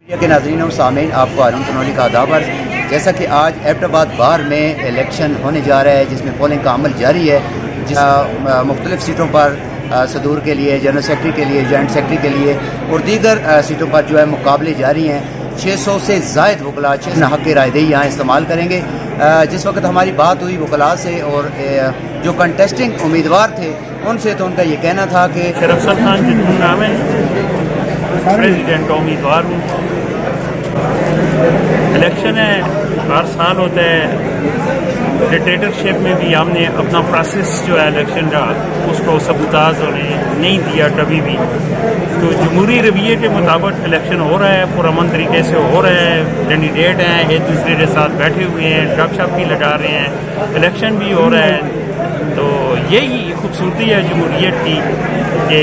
के नाज़रीन और सामीन, आपको हारून तनोली का आदाब अर्ज़। जैसा कि आज एबटाबाद बार में इलेक्शन होने जा रहा है, जिसमें पोलिंग का अमल जारी है, मुख्तलिफ़ सीटों पर सदूर के लिए, जनरल सेक्रेटरी के लिए, जॉइंट सेक्रेटरी के लिए और दीगर सीटों पर जो है मुकाबले जारी हैं। 600 से ज़ायद वकला 6 हक़ रायदही यहाँ इस्तेमाल करेंगे। जिस वक्त हमारी बात हुई वकला से और जो कंटेस्टिंग उम्मीदवार थे उनसे, तो उनका ये कहना था कि अफसर खान जितना नाम है, प्रेसिडेंट उम्मीदवार हूँ। इलेक्शन है, हर साल होता है। डिक्टेटरशिप में भी हमने अपना प्रोसेस जो है इलेक्शन का, उसको सबूताज होने नहीं दिया कभी भी। तो जमहूरी रवैये के मुताबिक इलेक्शन हो रहा है, पुरअमन तरीके से हो रहा है। कैंडिडेट हैं, एक दूसरे के साथ बैठे हुए हैं, गपशप भी लगा रहे हैं, इलेक्शन भी हो रहा है। तो यही खूबसूरती है जमहूरियत की कि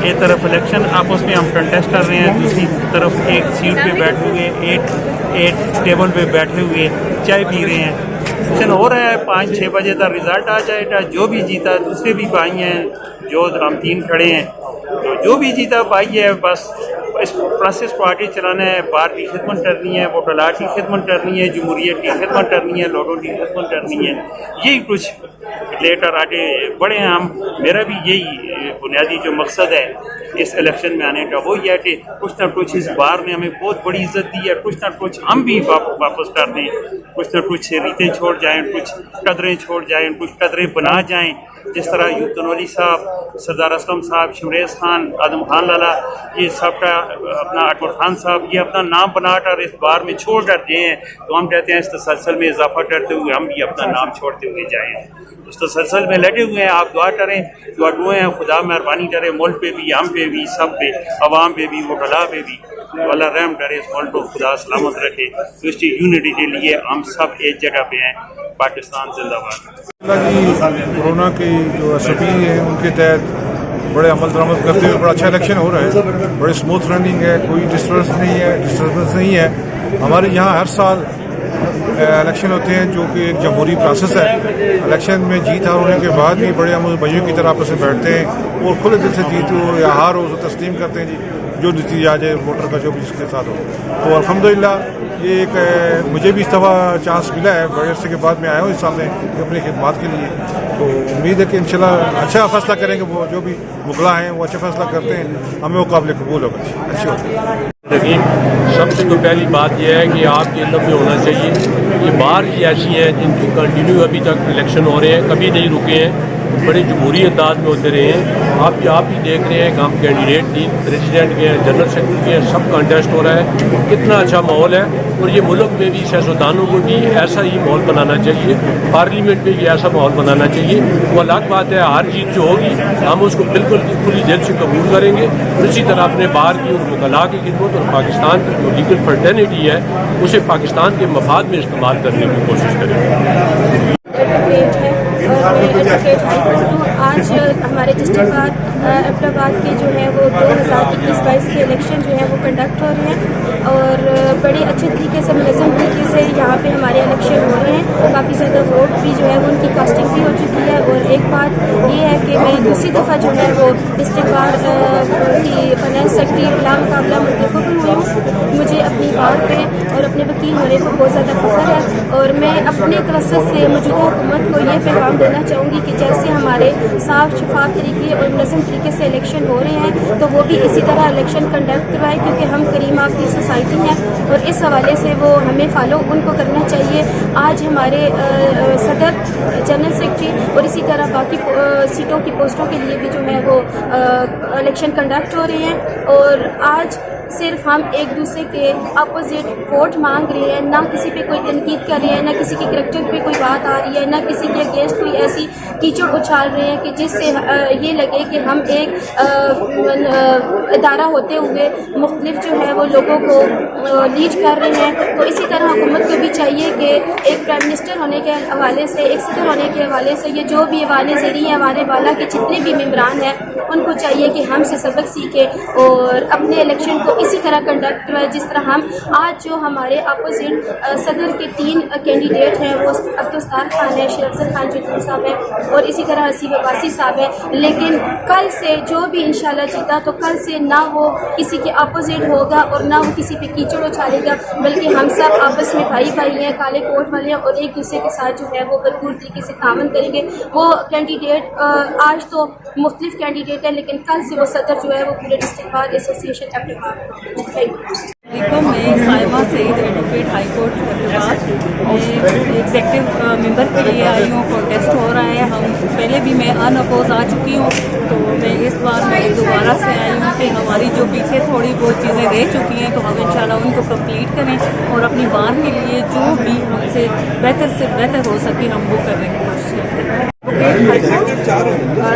एक तरफ इलेक्शन आपस में हम कंटेस्ट कर रहे हैं, दूसरी तरफ एक सीट पे बैठे हुए, एक टेबल पे बैठे हुए चाय पी रहे हैं। इलेक्शन हो रहा है, 5-6 बजे तक रिजल्ट आ जाएगा। जो भी जीता, दूसरे भी भाई हैं, जो हम 3 खड़े हैं, तो जो भी जीता भाई है, बस इस प्रोसेस को आगे चलाना है। बार की खिदमत करनी है, वोटलाट की खिदमत करनी है, जमहूरियत की खिदमत करनी है, लोगों की खिदमत करनी है। यही कुछ लेकर आगे बढ़े हैं हम। मेरा भी यही बुनियादी जो मकसद है इस इलेक्शन में आने का, वो ये है कि कुछ ना कुछ इस बार ने हमें बहुत बड़ी इज्जत दी है, कुछ ना कुछ हम भी वापस कर दें, कुछ ना कुछ रीतें छोड़ जाएं, कुछ कदरें छोड़ जाएं, कुछ कदरें बना जाएं। जिस तरह यूब तनोली साहब, सरदार असलम साहब, शमरेज खान, आदम खान लाला, ये सब का अपना अकबर खान साहब, ये अपना नाम बनाकर इस बार में छोड़ कर गए हैं। तो हम कहते हैं इस तसलसल में इजाफा करते हुए हम भी अपना नाम छोड़ते हुए जाएँ। उस तसलसल में लगे हुए हैं। आप दुआ करें, दुआ हैं, खुदा मेहरबानी करे मुल्क पे भी, हम पे भी, सब पे, अवाम पे भी, वकला पे भी। तो अल्लाह रहम करे, इस मुल्क को खुदा सलामत रखे। तो इसकी यूनिटी के लिए हम सब एक जगह पे हैं। पाकिस्तान जिंदाबाद। कोरोना की जो SOP है उनके तहत बड़े अमल दरामद करते हुए बड़ा अच्छा इलेक्शन हो रहा है। बड़े स्मूथ रनिंग है, कोई डिस्टर्बेंस नहीं है। हमारे यहाँ हर साल इलेक्शन होते हैं, जो कि एक जमहूरी प्रोसेस है। इलेक्शन में जीत हार होने के बाद भी बड़े हम भाइयों की तरह आपस में बैठते हैं और खुले दिल से जीत हो या हार हो तो तस्लीम करते हैं जी, जो नतीजा आ जाए वोटर का जो भी जिसके साथ हो। तो अल्हम्दुलिल्लाह ये एक मुझे भी इस दफ़ा चांस मिला है, बड़े अरसे के बाद मैं आया हूँ इस सामने अपनी खिदमत के लिए। तो उम्मीद है कि इंशाल्लाह अच्छा फैसला करेंगे। वो जो भी मुगला हैं वो अच्छा फैसला करते हैं, हमें वो काबिल कबूल होगा, अच्छी होगी। सबसे तो पहली बात यह है कि आपके इल्म में होना चाहिए ये बार ही ऐसी हैं जिनकी कंटिन्यू अभी तक इलेक्शन हो रहे हैं, कभी नहीं रुके हैं, बड़े जमहूरी अंदाज में होते रहे हैं। आप ही देख रहे हैं कि हम कैंडिडेट की प्रेसिडेंट के हैं, जनरल सेक्रेटरी के हैं, सब कंटेस्ट हो रहा है। कितना अच्छा माहौल है। और ये मुल्क में भी सियासतदानों को भी ऐसा ही माहौल बनाना चाहिए, पार्लियामेंट में भी ऐसा माहौल बनाना चाहिए। वो अलग बात है, हार जीत जो होगी हम उसको बिल्कुल खुली दिल से कबूल करेंगे। और इसी तरह अपने बाहर की और वकला की खिदमत और पाकिस्तान की जो लीगल फर्टर्निटी है उसे पाकिस्तान के मफाद में इस्तेमाल करने की कोशिश करेंगे। आज हमारे डिस्ट्रिक्ट बार एबटाबाद के जो है वो 2021-22 के इलेक्शन जो है वो कंडक्ट हो रहे हैं और बड़े अच्छे तरीके से, मुनज़्ज़म तरीके से यहाँ पे हमारे इलेक्शन हो रहे हैं। काफ़ी ज़्यादा वोट भी जो है वो उनकी कास्टिंग भी हो चुकी है। और एक बात ये है कि मैं दूसरी दफ़ा जो है वो डिस्ट्रिक्ट बार की फाइनेंस सेक्रेटरी बिला मुकाबला मुंतखब हुई हूँ। मुझे अपनी बार पे और अपने वकील होने पर बहुत ज़्यादा फ़ख्र है। और मैं अपने तवज्जुह से मौजूदा हुकूमत को ये पैगाम देना चाहूँगी कि जैसे हमारे साफ शफाफ तरीके और मुनज़्ज़म तरीके से इलेक्शन हो रहे हैं, तो वो भी इसी तरह इलेक्शन कंडक्ट करवाए, क्योंकि हम करीम ऑफ दी सोसाइटी हैं और इस हवाले से वो हमें फॉलो उनको करना चाहिए। आज हमारे सदर, जनरल सेक्रेटरी और इसी तरह बाकी सीटों की पोस्टों के लिए भी जो है वो इलेक्शन कंडक्ट हो रहे हैं। और आज सिर्फ हम एक दूसरे के अपोजिट वोट मांग रहे हैं, ना किसी पे कोई तनकीद कर रहे हैं, ना किसी के करैक्टर पे कोई बात आ रही है, ना किसी के अगेंस्ट कोई ऐसी कीचड़ उछाल रहे हैं कि जिससे ये लगे कि हम एक इदारा होते हुए मुख्तलिफ जो है वो लोगों को लीड कर रहे हैं। तो इसी तरह हुकूमत को भी चाहिए कि एक प्राइम मिनिस्टर होने के हवाले से, एक सदर होने के हवाले से, ये जो भी वाले ज़ेरी हैं, हमारे वाला के जितने भी मेम्बरान हैं, उनको चाहिए कि हमसे सबक सीखें और अपने इलेक्शन को اسی طرح کنڈکٹ ہوا ہے جس طرح ہم آج جو ہمارے اپوزٹ صدر کے 3 کینڈیڈیٹ ہیں وہ عبدالستار خان ہے، شیر افضل خان جتن صاحب ہے اور اسی طرح حسیب عباسی صاحب ہے، لیکن کل سے جو بھی انشاءاللہ جیتا تو کل سے نہ وہ کسی کے اپوزٹ ہوگا اور نہ وہ کسی پہ کیچڑ اچھالے گا، بلکہ ہم سب آپس میں بھائی بھائی ہیں، کالے کوٹ والے ہیں اور ایک دوسرے کے ساتھ جو ہے وہ بھرپور طریقے سے تعاون کریں گے۔ وہ کینڈیڈیٹ آج تو مختلف کینڈیڈیٹ ہے لیکن کل سے وہ صدر جو ہے وہ پورے ڈسٹرکٹ بار ایسوسیشن اپنے میں Saima Saeed advocate high court executive member کے لیے آئی ہوں۔ کانٹیسٹ ہو رہا ہے، ہم پہلے بھی میں ان اپوز آ چکی ہوں، تو میں اس بار میں دوبارہ سے آئی ہوں کہ ہماری جو پیچھے تھوڑی بہت چیزیں رہ چکی ہیں تو ہم انشاءاللہ ان کو کمپلیٹ کریں اور اپنی بار کے لیے جو بھی ہم سے بہتر ہو سکے ہم وہ کرنے کی کوشش کریں۔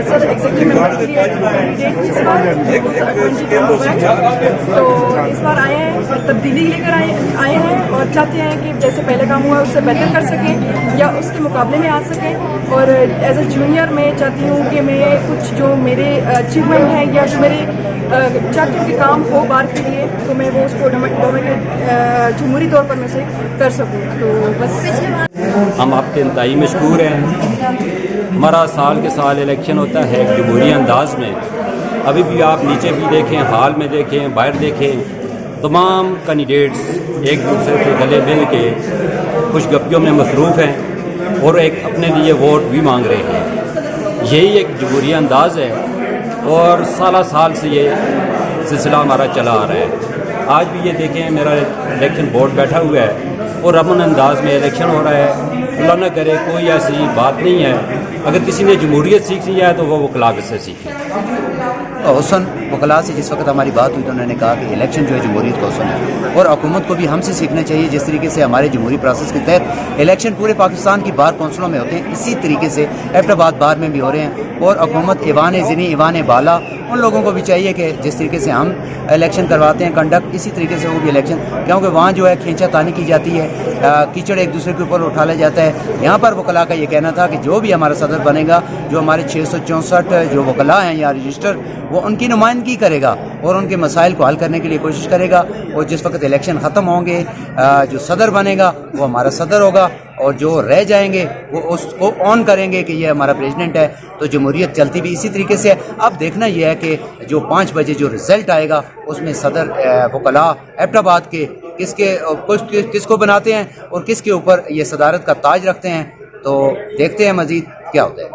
سر ایگزیکٹو ممبر کے لیے کینڈیڈیٹ اس بار 2022 ہے، تو اس بار آئے ہیں تبدیلی لے کر آئے ہیں اور چاہتے ہیں کہ جیسے پہلے کام ہوا اس سے بہتر کر سکیں یا اس کے مقابلے میں آ سکیں، اور ایز اے جونیئر میں چاہتی ہوں کہ میں کچھ جو میرے اچیومنٹ ہیں یا جو میرے چاہتی ہوں کہ کام ہو بار کے لیے تو میں وہ اس کو جمہوری طور پر میں سے کر سکوں، تو بس ہم آپ کے انتہائی مشکور ہیں۔ ہمارا سال کے سال الیکشن ہوتا ہے ایک جمہوری انداز میں، ابھی بھی آپ نیچے بھی دیکھیں، ہال میں دیکھیں، باہر دیکھیں، تمام کینڈیڈیٹس ایک دوسرے کے گلے مل کے خوش گپیوں میں مصروف ہیں اور ایک اپنے لیے ووٹ بھی مانگ رہے ہیں۔ یہی ایک جمہوری انداز ہے اور سالہ سال سے یہ سلسلہ ہمارا چلا آ رہا ہے۔ آج بھی یہ دیکھیں میرا الیکشن بورڈ بیٹھا ہوا ہے اور امن انداز میں الیکشن ہو رہا ہے۔ اللہ نہ کرے کوئی ایسی بات نہیں ہے، اگر کسی نے جمہوریت سیکھنی ہے تو وہ وکلا سے سیکھے۔ حسن وکلا سے جس وقت ہماری بات ہوئی تو انہوں نے کہا کہ الیکشن جو ہے جمہوریت کا حسن ہے اور حکومت کو بھی ہم سے سیکھنا چاہیے۔ جس طریقے سے ہمارے جمہوری پروسیس کے تحت الیکشن پورے پاکستان کی بار کونسلوں میں ہوتے ہیں، اسی طریقے سے ایبٹ آباد بار میں بھی ہو رہے ہیں، اور حکومت ایوان زنی ایوان بالا ان لوگوں کو بھی چاہیے کہ جس طریقے سے ہم الیکشن کرواتے ہیں کنڈکٹ، اسی طریقے سے وہ بھی الیکشن، کیونکہ وہاں جو ہے کھینچا تانی کی جاتی ہے، کیچڑ ایک دوسرے کے اوپر اٹھایا جاتا ہے۔ یہاں پر وکلا کا یہ کہنا تھا کہ جو بھی ہمارا صدر بنے گا، جو ہمارے 664 جو وکلا ہیں یا رجسٹر، وہ ان کی نمائندگی کرے گا اور ان کے مسائل کو حل کرنے کے لیے کوشش کرے گا، اور جس وقت الیکشن ختم ہوں گے جو صدر بنے گا وہ ہمارا صدر ہوگا، اور جو رہ جائیں گے وہ اس کو آن کریں گے کہ یہ ہمارا پریزیڈنٹ ہے۔ تو جمہوریت چلتی بھی اسی طریقے سے۔ اب دیکھنا یہ ہے کہ جو 5 بجے جو رزلٹ آئے گا اس میں صدر وکلا ایبٹ آباد کے کس کو بناتے ہیں اور کس کے اوپر یہ صدارت کا تاج رکھتے ہیں، تو دیکھتے ہیں مزید کیا ہوتا ہے۔